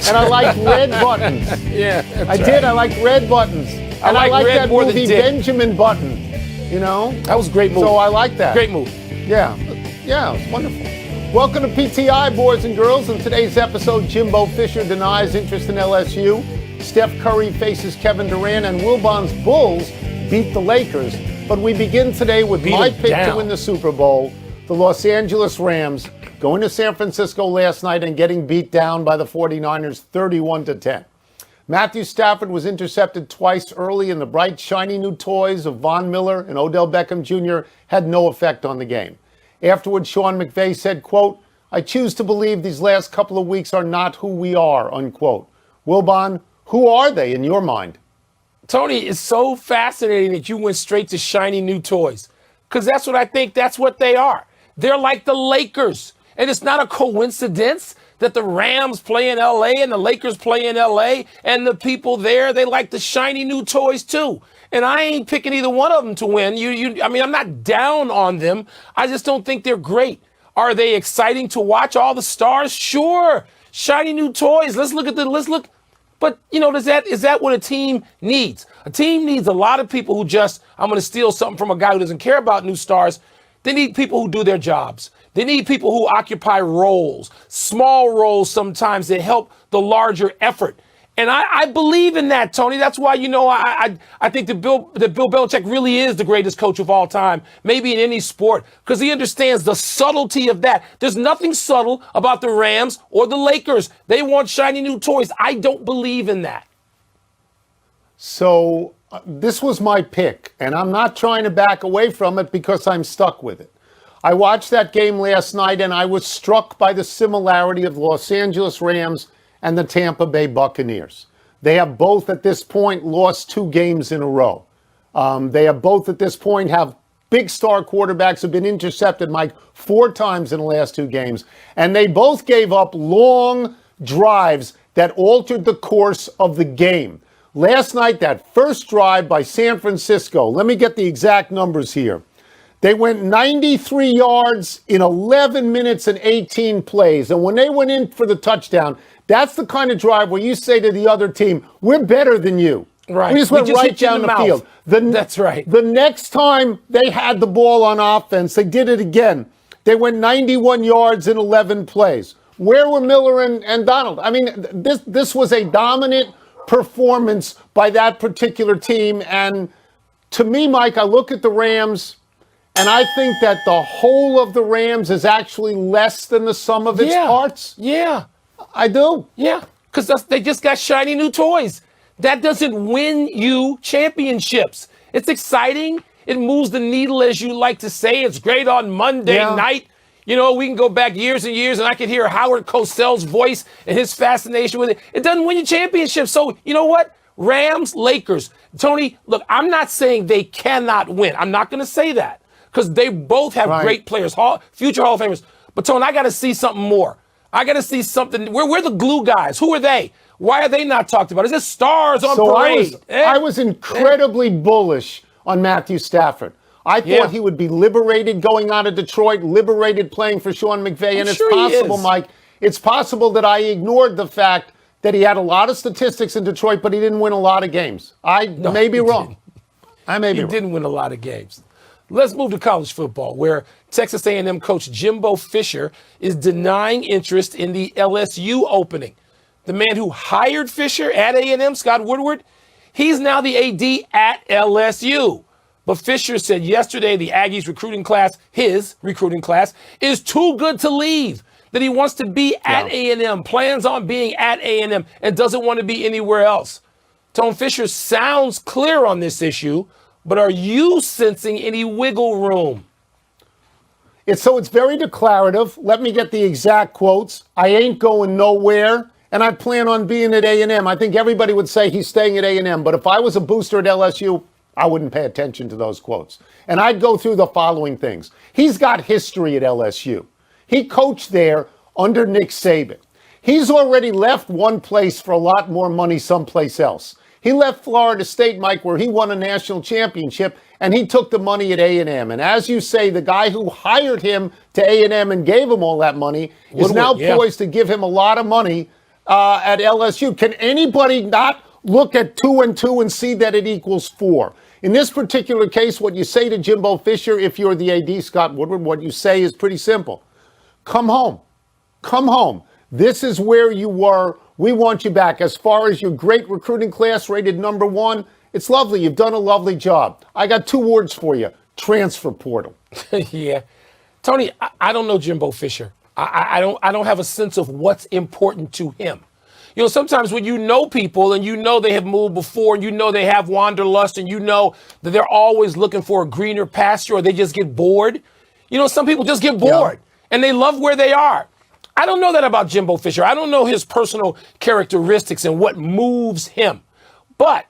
And I like red buttons. Yeah, I did. I like red buttons. And I like that movie Benjamin Button. You know? That was a great movie. So I like that. Great movie. Yeah. Yeah, it was wonderful. Welcome to PTI, boys and girls. In today's episode, Jimbo Fisher denies interest in LSU. Steph Curry faces Kevin Durant, and Wilbon's Bulls beat the Lakers. But we begin today with my pick to win the Super Bowl, the Los Angeles Rams, going to San Francisco last night and getting beat down by the 49ers 31-10. Matthew Stafford was intercepted twice early, and the bright, shiny new toys of Von Miller and Odell Beckham Jr. had no effect on the game. Afterwards, Sean McVay said, quote, "I choose to believe these last couple of weeks are not who we are," unquote. Wilbon, who are they in your mind? Tony, it's so fascinating that you went straight to shiny new toys, because that's what I think that's what they are. They're like the Lakers, and it's not a coincidence that the Rams play in L.A. and the Lakers play in L.A. and the people there, they like the shiny new toys too. And I ain't picking either one of them to win. I mean, I'm not down on them. I just don't think they're great. Are they exciting to watch? All the stars? Sure. Shiny new toys. Let's look. But, you know, is that what a team needs? A team needs a lot of people who just, I'm going to steal something from a guy who doesn't care about new stars. They need people who do their jobs. They need people who occupy roles, small roles sometimes that help the larger effort. And I believe in that, Tony. That's why, you know, I think that Bill Belichick really is the greatest coach of all time, maybe in any sport, because he understands the subtlety of that. There's nothing subtle about the Rams or the Lakers. They want shiny new toys. I don't believe in that. So this was my pick, and I'm not trying to back away from it because I'm stuck with it. I watched that game last night, and I was struck by the similarity of the Los Angeles Rams and the Tampa Bay Buccaneers. They have both at this point lost 2 games in a row. They have both at this point have big star quarterbacks who have been intercepted, Mike, 4 times in the last 2 games. And they both gave up long drives that altered the course of the game. Last night, that first drive by San Francisco, let me get the exact numbers here. They went 93 yards in 11 minutes and 18 plays. And when they went in for the touchdown, that's the kind of drive where you say to the other team, we're better than you. Right. We just went right down the field. That's right. The next time they had the ball on offense, they did it again. They went 91 yards in 11 plays. Where were Miller and Donald? I mean, this was a dominant performance by that particular team. And to me, Mike, I look at the Rams, and I think that the whole of the Rams is actually less than the sum of its parts. Yeah. I do. Yeah, because they just got shiny new toys. That doesn't win you championships. It's exciting. It moves the needle, as you like to say. It's great on Monday night. You know, we can go back years and years, and I can hear Howard Cosell's voice and his fascination with it. It doesn't win you championships. So, you know what? Rams, Lakers. Tony, look, I'm not saying they cannot win. I'm not going to say that, because they both have great players, future Hall of Famers. But, Tony, I got to see something more. I got to see something. We're the glue guys. Who are they? Why are they not talked about? Is it stars on parade? I was incredibly bullish on Matthew Stafford. I thought he would be liberated going out of Detroit, liberated playing for Sean McVay. And it's possible, Mike, it's possible that I ignored the fact that he had a lot of statistics in Detroit, but he didn't win a lot of games. I may be wrong. I may be wrong. He didn't win a lot of games. Let's move to college football, where Texas A&M coach Jimbo Fisher is denying interest in the LSU opening. The man who hired Fisher at A&M, Scott Woodward, he's now the AD at LSU. But Fisher said yesterday the Aggies recruiting class, his recruiting class, is too good to leave, that he wants to be at A&M, plans on being at A&M, and doesn't want to be anywhere else. Tone Fisher sounds clear on this issue, but are you sensing any wiggle room? It's very declarative. Let me get the exact quotes. I ain't going nowhere, and I plan on being at A&M. I think everybody would say he's staying at A&M, but if I was a booster at LSU, I wouldn't pay attention to those quotes. And I'd go through the following things. He's got history at LSU. He coached there under Nick Saban. He's already left one place for a lot more money someplace else. He left Florida State, Mike, where he won a national championship, and he took the money at A&M. And as you say, the guy who hired him to A&M and gave him all that money is now poised to give him a lot of money at LSU. Can anybody not look at 2 and 2 and see that it equals 4? In this particular case, what you say to Jimbo Fisher, if you're the AD, Scott Woodward, what you say is pretty simple. Come home. Come home. This is where you were. We want you back. As far as your great recruiting class rated number 1, it's lovely. You've done a lovely job. I got 2 words for you. Transfer portal. Yeah. Tony, I don't know Jimbo Fisher. I don't have a sense of what's important to him. You know, sometimes when you know people and you know they have moved before and you know they have wanderlust and you know that they're always looking for a greener pasture or they just get bored. You know, some people just get bored and they love where they are. I don't know that about Jimbo Fisher. I don't know his personal characteristics and what moves him. But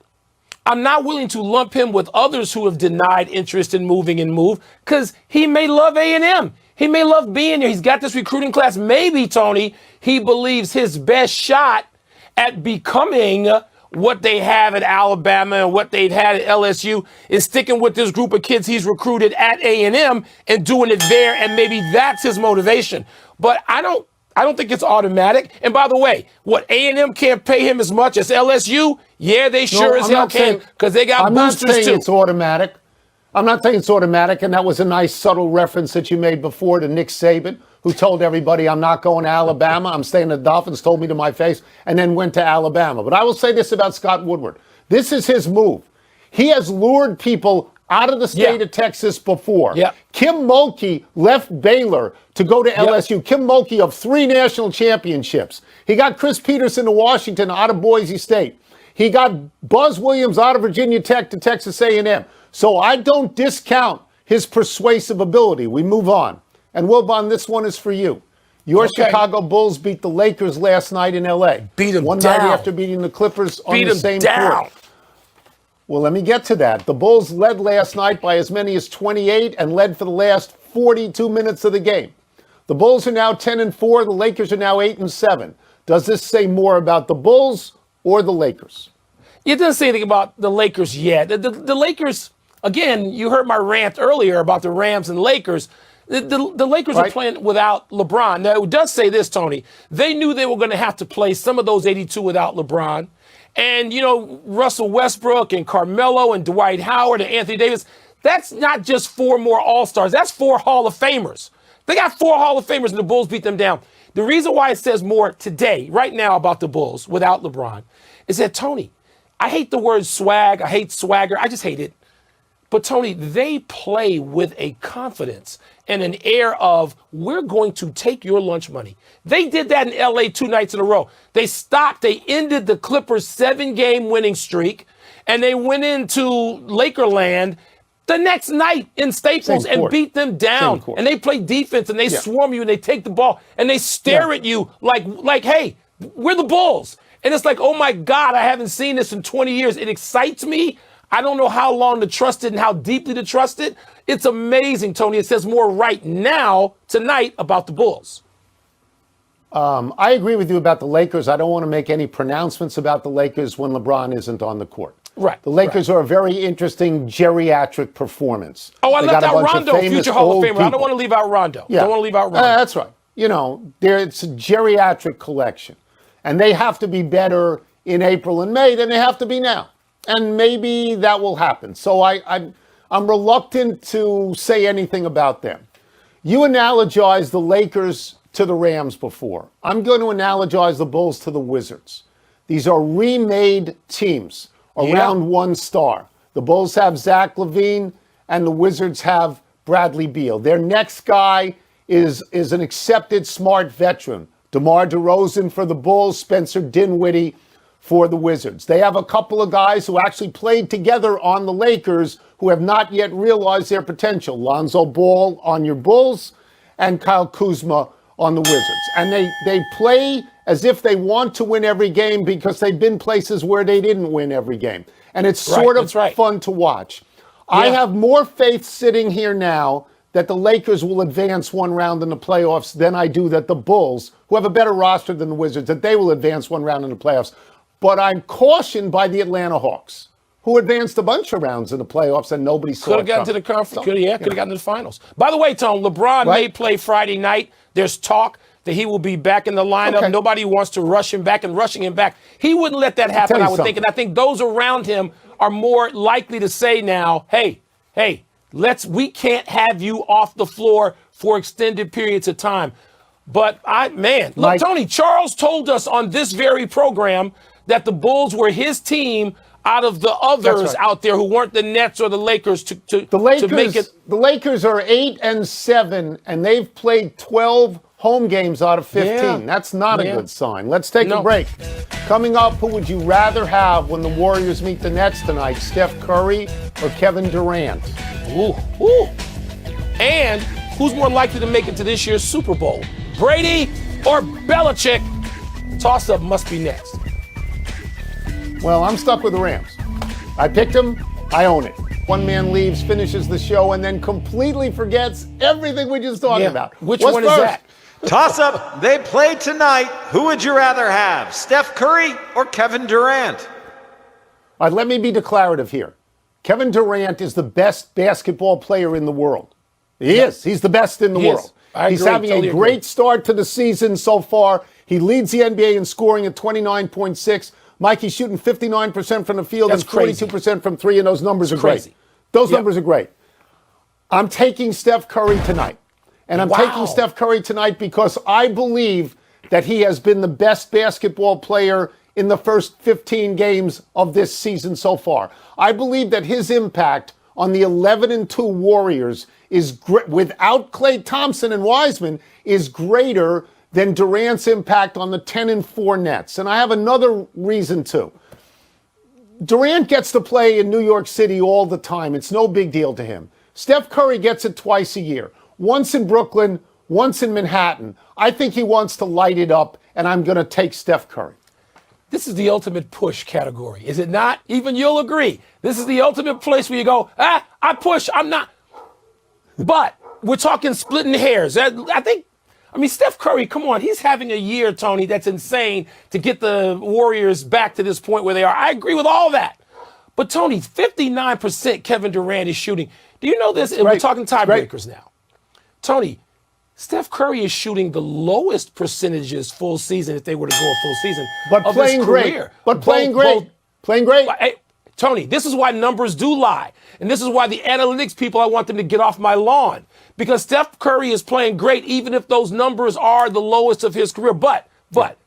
I'm not willing to lump him with others who have denied interest in moving and move because he may love A&M. He may love being there. He's got this recruiting class. Maybe, Tony, he believes his best shot at becoming what they have at Alabama and what they've had at LSU is sticking with this group of kids he's recruited at A&M and doing it there, and maybe that's his motivation. But I don't think it's automatic. And by the way, what A&M can't pay him as much as LSU? Yeah, they sure as hell can because they got boosters too. I'm not saying it's automatic. I'm not saying it's automatic, and that was a nice subtle reference that you made before to Nick Saban, who told everybody I'm not going to Alabama. I'm staying at the Dolphins, told me to my face, and then went to Alabama. But I will say this about Scott Woodward. This is his move. He has lured people out of the state of Texas before. Kim Mulkey left Baylor to go to LSU. Kim Mulkey of 3 national championships. He got Chris Peterson to Washington out of Boise State. He got Buzz Williams out of Virginia Tech to Texas A&M. So I don't discount his persuasive ability. We move on. And Wilbon, this one is for you. Your Chicago Bulls beat the Lakers last night in L.A. Beat them one down. night after beating the Clippers on the same down. court. Well, let me get to that. The Bulls led last night by as many as 28 and led for the last 42 minutes of the game. The Bulls are now 10-4. The Lakers are now 8-7. Does this say more about the Bulls or the Lakers? It doesn't say anything about the Lakers yet. The Lakers, again, you heard my rant earlier about the Rams and Lakers. The Lakers are playing without LeBron. Now, it does say this, Tony. They knew they were going to have to play some of those 82 without LeBron. And, you know, Russell Westbrook and Carmelo and Dwight Howard and Anthony Davis, that's not just 4 more All-Stars. That's 4 Hall of Famers. They got 4 Hall of Famers, and the Bulls beat them down. The reason why it says more today, right now, about the Bulls without LeBron is that, Tony, I hate the word swag. I hate swagger. I just hate it. But, Tony, they play with a confidence and an air of, we're going to take your lunch money. They did that in L.A. 2 nights in a row. They ended the Clippers' 7-game winning streak, and they went into Lakerland the next night in Staples and beat them down. And they play defense, and they swarm you, and they take the ball, and they stare at you like, hey, we're the Bulls. And it's like, oh, my God, I haven't seen this in 20 years. It excites me. I don't know how long to trust it and how deeply to trust it. It's amazing, Tony. It says more right now, tonight, about the Bulls. I agree with you about the Lakers. I don't want to make any pronouncements about the Lakers when LeBron isn't on the court. Right. The Lakers are a very interesting geriatric performance. Oh, I left out Rondo, future Hall of Famer. I don't want to leave out Rondo. Yeah. Don't want to leave out Rondo. That's right. You know, it's a geriatric collection. And they have to be better in April and May than they have to be now. And maybe that will happen. So I'm reluctant to say anything about them. You analogized the Lakers to the Rams before. I'm going to analogize the Bulls to the Wizards. These are remade teams around one star. The Bulls have Zach LaVine and the Wizards have Bradley Beal. Their next guy is an accepted smart veteran. DeMar DeRozan for the Bulls, Spencer Dinwiddie for the Wizards. They have a couple of guys who actually played together on the Lakers who have not yet realized their potential. Lonzo Ball on your Bulls and Kyle Kuzma on the Wizards. And they play as if they want to win every game because they've been places where they didn't win every game. And it's sort of fun to watch. Yeah. I have more faith sitting here now that the Lakers will advance one round in the playoffs than I do that the Bulls, who have a better roster than the Wizards, that they will advance one round in the playoffs. But I'm cautioned by the Atlanta Hawks, who advanced a bunch of rounds in the playoffs and nobody saw it. Could have gotten to the conference. Could have gotten to the finals. By the way, Tom, LeBron may play Friday night. There's talk that he will be back in the lineup. Okay. Nobody wants to rush him back and rushing him back. He wouldn't let that happen, I would think. And I think those around him are more likely to say now, hey, we can't have you off the floor for extended periods of time. But look, Mike, Tony, Charles told us on this very program that the Bulls were his team out of the others out there who weren't the Nets or the Lakers to make it. The Lakers are 8-7, and they've played 12 home games out of 15. Yeah. That's not a good sign. Let's take a break. Coming up, who would you rather have when the Warriors meet the Nets tonight, Steph Curry or Kevin Durant? Ooh. And who's more likely to make it to this year's Super Bowl, Brady or Belichick? Toss-up must be next. Well, I'm stuck with the Rams. I picked them. I own it. One man leaves, finishes the show, and then completely forgets everything we just talked about. Which What's one first? is that? Toss up, they play tonight. Who would you rather have, Steph Curry or Kevin Durant? All right, let me be declarative here. Kevin Durant is the best basketball player in the world. He is. He's the best in the world. He's having a great start to the season so far. He leads the NBA in scoring at 29.6. Mike, he's shooting 59% from the field and 42% from three, and those numbers are great. Those numbers are great. I'm taking Steph Curry tonight. And I'm taking Steph Curry tonight because I believe that he has been the best basketball player in the first 15 games of this season so far. I believe that his impact on the 11-2 Warriors is without Klay Thompson and Wiseman is greater than Durant's impact on the 10-4 Nets. And I have another reason too. Durant gets to play in New York City all the time. It's no big deal to him. Steph Curry gets it twice a year. Once in Brooklyn, once in Manhattan. I think he wants to light it up, and I'm going to take Steph Curry. This is the ultimate push category, is it not? Even you'll agree. This is the ultimate place where you go, I push, I'm not. But we're talking splitting hairs. I mean, Steph Curry, come on, he's having a year, Tony, that's insane to get the Warriors back to this point where they are. I agree with all that. But, Tony, 59% Kevin Durant is shooting. Do you know this? We're talking tiebreakers now. Tony, Steph Curry is shooting the lowest percentages full season if they were to go a full season. But playing great. But playing great. Playing great. Hey, Tony, this is why numbers do lie. And this is why the analytics people, I want them to get off my lawn. Because Steph Curry is playing great, even if those numbers are the lowest of his career. But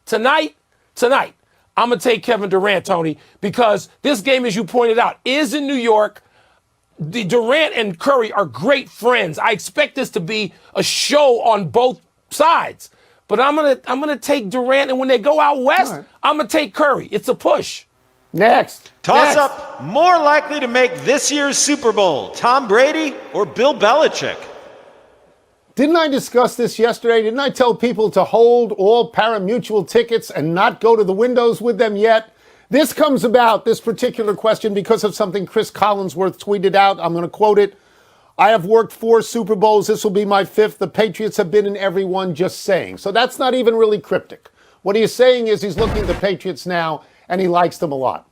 tonight, I'm going to take Kevin Durant, Tony, because this game, as you pointed out, is in New York. The Durant and Curry are great friends. I expect this to be a show on both sides. But I'm gonna take Durant, and when they go out west, I'm gonna take Curry. It's a push. Next. Toss up, more likely to make this year's Super Bowl, Tom Brady or Bill Belichick? Didn't I discuss this yesterday? Didn't I tell people to hold all pari-mutuel tickets and not go to the windows with them yet? This comes about, this particular question, because of something Chris Collinsworth tweeted out. I'm going to quote it. I have worked 4 Super Bowls. This will be my 5th. The Patriots have been in every one, just saying. So that's not even really cryptic. What he is saying is he's looking at the Patriots now, and he likes them a lot.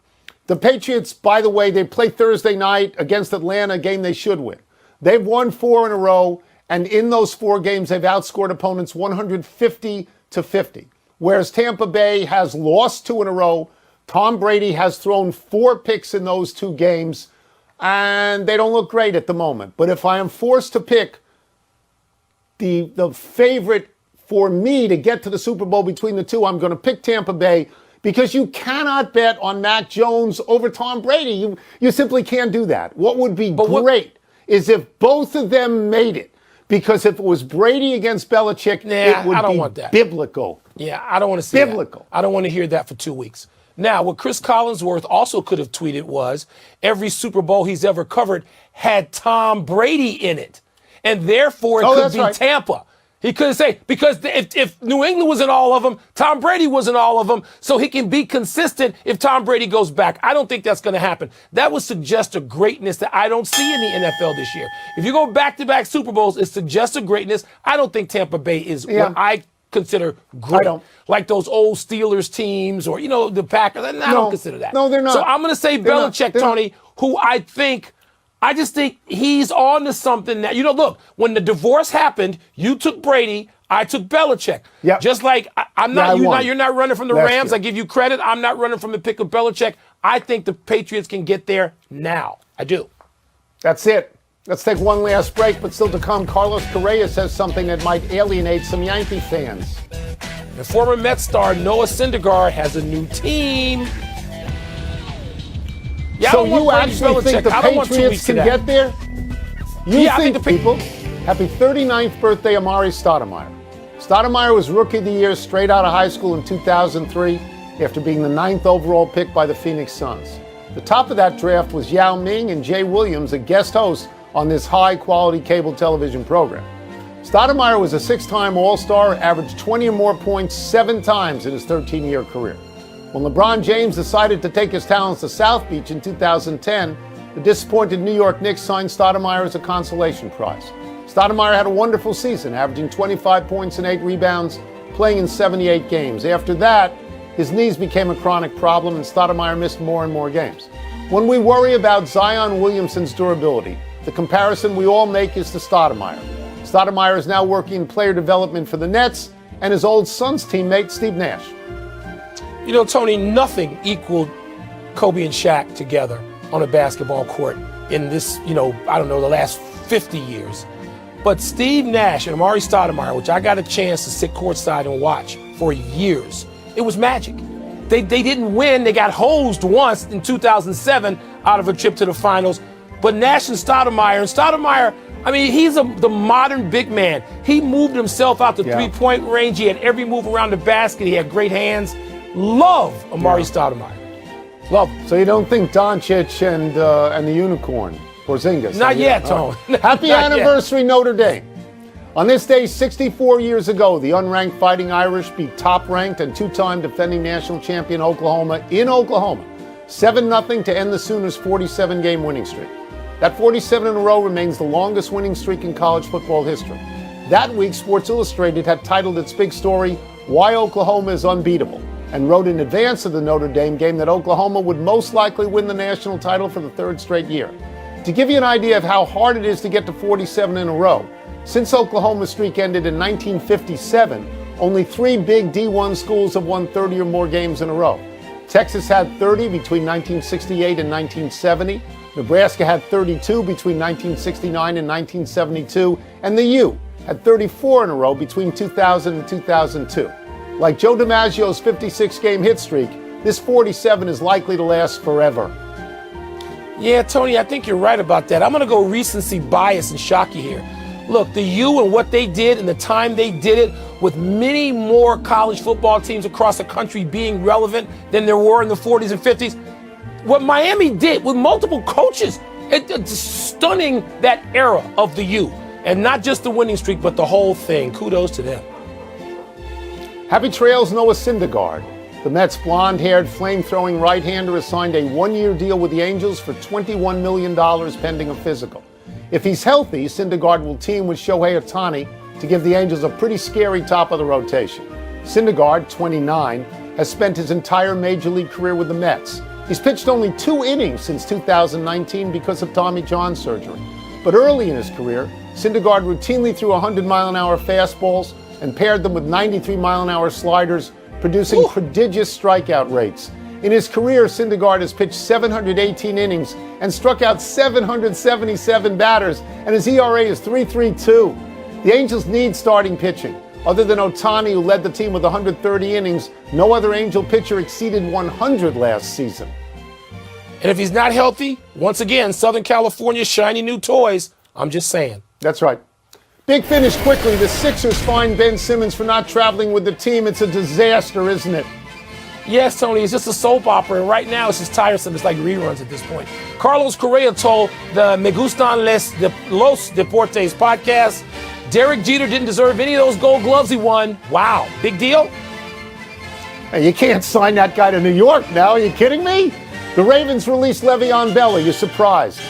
The Patriots, by the way, they play Thursday night against Atlanta, a game they should win. They've won 4 in a row, and in those 4 games, they've outscored opponents 150-50. Whereas Tampa Bay has lost 2 in a row. Tom Brady has thrown 4 picks in those 2 games, and they don't look great at the moment. But if I am forced to pick the favorite for me to get to the Super Bowl between the two, I'm going to pick Tampa Bay, because you cannot bet on Mac Jones over Tom Brady. You simply can't do that. What would be great is if both of them made it. Because if it was Brady against Belichick, it would be biblical. Yeah, I don't want to see biblical. That. I don't want to hear that for 2 weeks. Now, what Chris Collinsworth also could have tweeted was every Super Bowl he's ever covered had Tom Brady in it. And therefore, it could be Tampa. He could say, because if New England was in all of them, Tom Brady was in all of them, so he can be consistent if Tom Brady goes back. I don't think that's going to happen. That would suggest a greatness that I don't see in the NFL this year. If you go back-to-back Super Bowls, it suggests a greatness. I don't think Tampa Bay is what I consider great. Like those old Steelers teams or, the Packers. I don't consider that. No, they're not. So I'm going to say Belichick, Tony, who I just think he's on to something that, look, when the divorce happened, you took Brady, I took Belichick. Yep. Just like I'm Yeah, not, you're not running from the last Rams. year. I give you credit. I'm not running from the pick of Belichick. I think the Patriots can get there now. I do. That's it. Let's take one last break, but still to come, Carlos Correa says something that might alienate some Yankee fans. The former Mets star Noah Syndergaard has a new team. Yeah, So I don't want you Brady actually Belichick. think the I don't want 2 Patriots weeks can of that. get there? You Yeah, I think think the people? Happy 39th birthday, Amari Stoudemire. Stoudemire was Rookie of the Year straight out of high school in 2003 after being the 9th overall pick by the Phoenix Suns. The top of that draft was Yao Ming and Jay Williams, a guest host on this high-quality cable television program. Stoudemire was a 6-time All-Star, averaged 20 or more points 7 times in his 13-year career. When LeBron James decided to take his talents to South Beach in 2010, the disappointed New York Knicks signed Stoudemire as a consolation prize. Stoudemire had a wonderful season, averaging 25 points and 8 rebounds, playing in 78 games. After that, his knees became a chronic problem, and Stoudemire missed more and more games. When we worry about Zion Williamson's durability, the comparison we all make is to Stoudemire. Stoudemire is now working in player development for the Nets and his old Suns teammate, Steve Nash. You know, Tony, nothing equaled Kobe and Shaq together on a basketball court in this, the last 50 years. But Steve Nash and Amari Stoudemire, which I got a chance to sit courtside and watch for years, it was magic. They didn't win. They got hosed once in 2007 out of a trip to the finals. But Nash and Stoudemire, I mean, he's the modern big man. He moved himself out the three-point range. He had every move around the basket. He had great hands. Love Amari Stoudemire. Love him. So you don't think Doncic and the Unicorn, Porzingis? Not yet, Tone. Happy Not anniversary, Notre Dame. On this day, 64 years ago, the unranked Fighting Irish beat top-ranked and 2-time defending national champion Oklahoma in Oklahoma, 7-0 to end the Sooners' 47-game winning streak. That 47 in a row remains the longest winning streak in college football history. That week, Sports Illustrated had titled its big story, Why Oklahoma is Unbeatable, and wrote in advance of the Notre Dame game that Oklahoma would most likely win the national title for the 3rd straight year. To give you an idea of how hard it is to get to 47 in a row, since Oklahoma's streak ended in 1957, only 3 big D1 schools have won 30 or more games in a row. Texas had 30 between 1968 and 1970. Nebraska had 32 between 1969 and 1972. And the U had 34 in a row between 2000 and 2002. Like Joe DiMaggio's 56-game hit streak, this 47 is likely to last forever. Yeah, Tony, I think you're right about that. I'm going to go recency bias and shock you here. Look, the U and what they did and the time they did it, with many more college football teams across the country being relevant than there were in the 40s and 50s. What Miami did with multiple coaches, it's stunning, that era of the U. And not just the winning streak, but the whole thing. Kudos to them. Happy trails, Noah Syndergaard. The Mets' blonde-haired, flame-throwing right-hander has signed a 1-year deal with the Angels for $21 million pending a physical. If he's healthy, Syndergaard will team with Shohei Ohtani to give the Angels a pretty scary top of the rotation. Syndergaard, 29, has spent his entire Major League career with the Mets. He's pitched only 2 innings since 2019 because of Tommy John surgery. But early in his career, Syndergaard routinely threw 100-mile-an-hour fastballs and paired them with 93-mile-an-hour sliders, producing prodigious strikeout rates. In his career, Syndergaard has pitched 718 innings and struck out 777 batters, and his ERA is 3.32. The Angels need starting pitching. Other than Ohtani, who led the team with 130 innings, no other Angel pitcher exceeded 100 last season. And if he's not healthy, once again, Southern California's shiny new toys. I'm just saying. That's right. Big finish quickly. The Sixers fined Ben Simmons for not traveling with the team. It's a disaster, isn't it? Yes, Tony, it's just a soap opera. And right now, it's just tiresome. It's like reruns at this point. Carlos Correa told the Me Gustan Los Deportes podcast, Derek Jeter didn't deserve any of those gold gloves he won. Wow, big deal? Hey, you can't sign that guy to New York now. Are you kidding me? The Ravens released Le'Veon Bell. Are you surprised?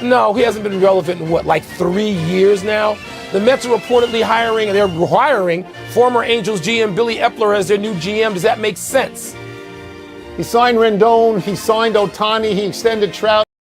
No, he hasn't been relevant in, like 3 years now? The Mets are reportedly hiring former Angels GM Billy Epler as their new GM. Does that make sense? He signed Rendon. He signed Ohtani. He extended Trout.